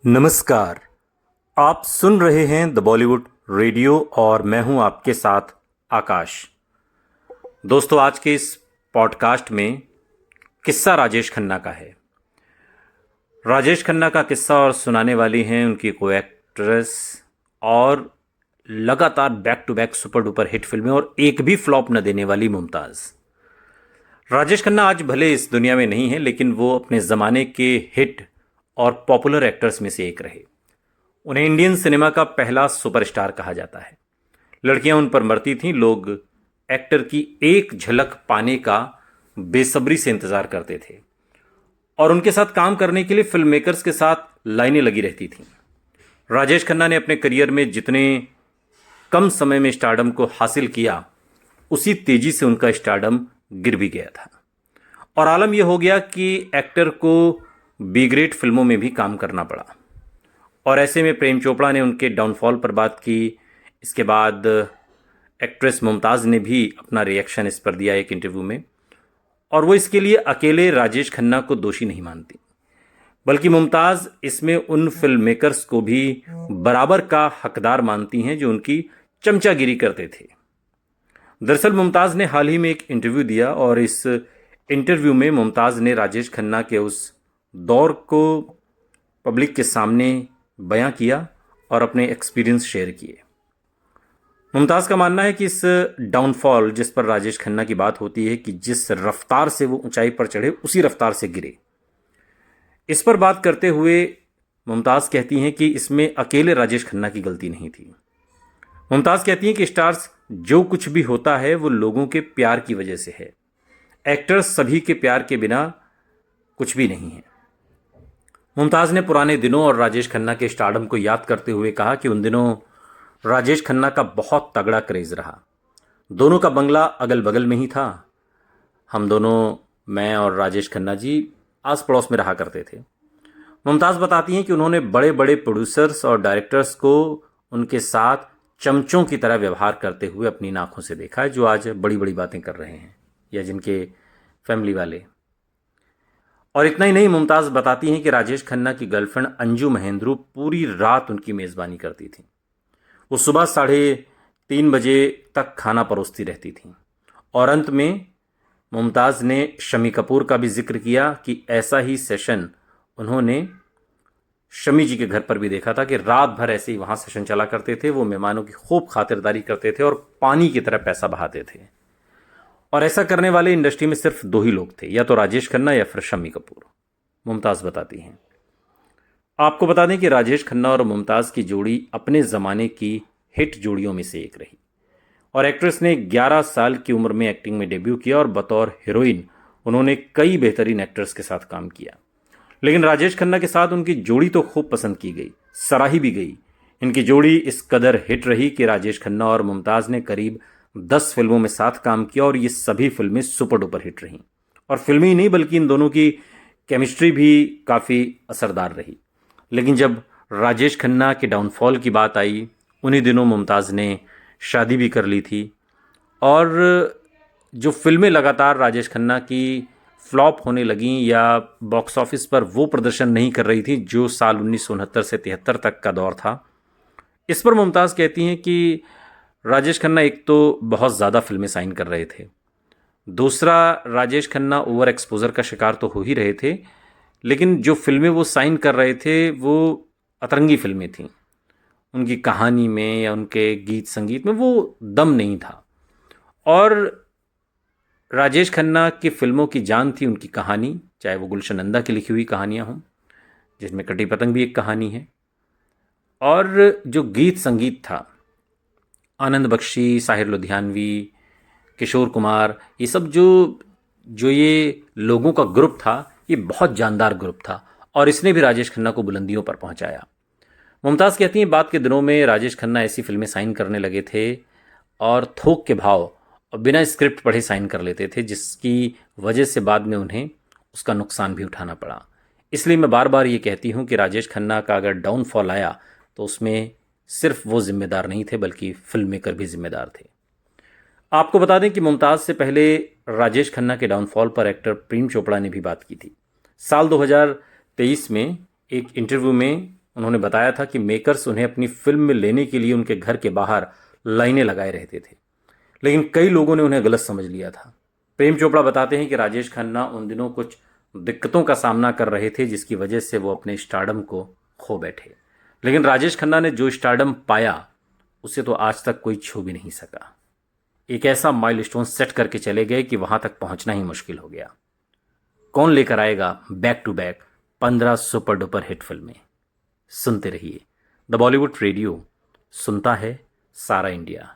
नमस्कार। आप सुन रहे हैं द बॉलीवुड रेडियो और मैं हूं आपके साथ आकाश। दोस्तों, आज के इस पॉडकास्ट में किस्सा राजेश खन्ना का है। राजेश खन्ना का किस्सा और सुनाने वाली हैं उनकी को एक्ट्रेस और लगातार back to back super duper hit फिल्में और एक भी फ्लॉप न देने वाली मुमताज़। राजेश खन्ना आज भले इस दुनिया में नहीं है, लेकिन वो अपने ज़माने के हिट और पॉपुलर एक्टर्स में से एक रहे। उन्हें इंडियन सिनेमा का पहला सुपरस्टार कहा जाता है। लड़कियां उन पर मरती थीं। लोग एक्टर की एक झलक पाने का बेसब्री से इंतजार करते थे और उनके साथ काम करने के लिए फिल्म मेकर्स के साथ लाइनें लगी रहती थीं। राजेश खन्ना ने अपने करियर में जितने कम समय में स्टारडम को हासिल किया, उसी तेजी से उनका स्टारडम गिर भी गया था और आलम यह हो गया कि एक्टर को बी ग्रेड फिल्मों में भी काम करना पड़ा। और ऐसे में प्रेम चोपड़ा ने उनके डाउनफॉल पर बात की। इसके बाद एक्ट्रेस मुमताज़ ने भी अपना रिएक्शन इस पर दिया एक इंटरव्यू में, और वो इसके लिए अकेले राजेश खन्ना को दोषी नहीं मानती, बल्कि मुमताज़ इसमें उन फिल्म मेकर्स को भी बराबर का हकदार मानती हैं जो उनकी चमचागिरी करते थे। दरअसल मुमताज़ ने हाल ही में एक इंटरव्यू दिया और इस इंटरव्यू में मुमताज़ ने राजेश खन्ना के उस दौर को पब्लिक के सामने बयां किया और अपने एक्सपीरियंस शेयर किए। मुमताज़ का मानना है कि इस डाउनफॉल जिस पर राजेश खन्ना की बात होती है कि जिस रफ्तार से वो ऊंचाई पर चढ़े उसी रफ्तार से गिरे। इस पर बात करते हुए मुमताज़ कहती हैं कि इसमें अकेले राजेश खन्ना की गलती नहीं थी। मुमताज़ कहती हैं कि स्टार्स जो कुछ भी होता है वो लोगों के प्यार की वजह से है। एक्टर्स सभी के प्यार के बिना कुछ भी नहीं है। मुमताज़ ने पुराने दिनों और राजेश खन्ना के स्टारडम को याद करते हुए कहा कि उन दिनों राजेश खन्ना का बहुत तगड़ा क्रेज़ रहा। दोनों का बंगला अगल बगल में ही था। हम दोनों, मैं और राजेश खन्ना जी, आस पड़ोस में रहा करते थे। मुमताज़ बताती हैं कि उन्होंने बड़े बड़े प्रोड्यूसर्स और डायरेक्टर्स को उनके साथ चमचों की तरह व्यवहार करते हुए अपनी आंखों से देखा है, जो आज बड़ी बड़ी बातें कर रहे हैं या जिनके फैमिली वाले। और इतना ही नहीं, मुमताज़ बताती हैं कि राजेश खन्ना की गर्लफ्रेंड अंजू महेंद्रू पूरी रात उनकी मेज़बानी करती थी। वो सुबह 3:30 बजे तक खाना परोसती रहती थी। और अंत में मुमताज़ ने शम्मी कपूर का भी जिक्र किया कि ऐसा ही सेशन उन्होंने शम्मी जी के घर पर भी देखा था कि रात भर ऐसे ही वहाँ सेशन चला करते थे। वो मेहमानों की खूब खातिरदारी करते थे और पानी की तरह पैसा बहाते थे। और ऐसा करने वाले इंडस्ट्री में सिर्फ दो ही लोग थे, या तो राजेश खन्ना या फिर शम्मी कपूर। मुमताज़ बताती हैं। आपको बता दें कि राजेश खन्ना और मुमताज़ की जोड़ी अपने ज़माने की हिट जोड़ियों में से एक रही और एक्ट्रेस ने 11 साल की उम्र में एक्टिंग में डेब्यू किया और बतौर हीरोइन उन्होंने कई बेहतरीन एक्टर्स के साथ काम किया। लेकिन राजेश खन्ना के साथ उनकी जोड़ी तो खूब पसंद की गई, सराही भी गई। इनकी जोड़ी इस कदर हिट रही कि राजेश खन्ना और मुमताज़ ने करीब 10 फिल्मों में साथ काम किया और ये सभी फिल्में सुपर डुपर हिट रहीं। और फिल्में ही नहीं बल्कि इन दोनों की केमिस्ट्री भी काफ़ी असरदार रही। लेकिन जब राजेश खन्ना के डाउनफॉल की बात आई, उन्हीं दिनों मुमताज़ ने शादी भी कर ली थी और जो फिल्में लगातार राजेश खन्ना की फ्लॉप होने लगीं या बॉक्स ऑफिस पर वो प्रदर्शन नहीं कर रही थी जो साल 1969 से 73 तक का दौर था, इस पर मुमताज़ कहती हैं कि राजेश खन्ना एक तो बहुत ज़्यादा फिल्में साइन कर रहे थे, दूसरा राजेश खन्ना ओवर एक्सपोजर का शिकार तो हो ही रहे थे, लेकिन जो फिल्में वो साइन कर रहे थे वो अतरंगी फिल्में थीं। उनकी कहानी में या उनके गीत संगीत में वो दम नहीं था। और राजेश खन्ना की फिल्मों की जान थी उनकी कहानी, चाहे वो गुलशन नंदा की लिखी हुई कहानियाँ हों, जिसमें कटी पतंग भी एक कहानी है, और जो गीत संगीत था, आनंद बख्शी, साहिर लुधियानवी, किशोर कुमार, ये सब जो ये लोगों का ग्रुप था, ये बहुत जानदार ग्रुप था और इसने भी राजेश खन्ना को बुलंदियों पर पहुंचाया। मुमताज़ कहती हैं बाद के दिनों में राजेश खन्ना ऐसी फिल्में साइन करने लगे थे और थोक के भाव और बिना स्क्रिप्ट पढ़े साइन कर लेते थे, जिसकी वजह से बाद में उन्हें उसका नुकसान भी उठाना पड़ा। इसलिए मैं बार बार ये कहती हूँ कि राजेश खन्ना का अगर डाउनफॉल आया तो उसमें सिर्फ वो जिम्मेदार नहीं थे बल्कि फिल्म मेकर भी जिम्मेदार थे। आपको बता दें कि मुमताज़ से पहले राजेश खन्ना के डाउनफॉल पर एक्टर प्रेम चोपड़ा ने भी बात की थी। साल 2023 में एक इंटरव्यू में उन्होंने बताया था कि मेकर्स उन्हें अपनी फिल्म में लेने के लिए उनके घर के बाहर लाइनें लगाए रहते थे, लेकिन कई लोगों ने उन्हें गलत समझ लिया था। प्रेम चोपड़ा बताते हैं कि राजेश खन्ना उन दिनों कुछ दिक्कतों का सामना कर रहे थे जिसकी वजह से वो अपने स्टारडम को खो बैठे, लेकिन राजेश खन्ना ने जो स्टारडम पाया उसे तो आज तक कोई छू भी नहीं सका। एक ऐसा माइलस्टोन सेट करके चले गए कि वहां तक पहुंचना ही मुश्किल हो गया। कौन लेकर आएगा back to back 15 super duper hit फिल्में? सुनते रहिए द बॉलीवुड रेडियो, सुनता है सारा इंडिया।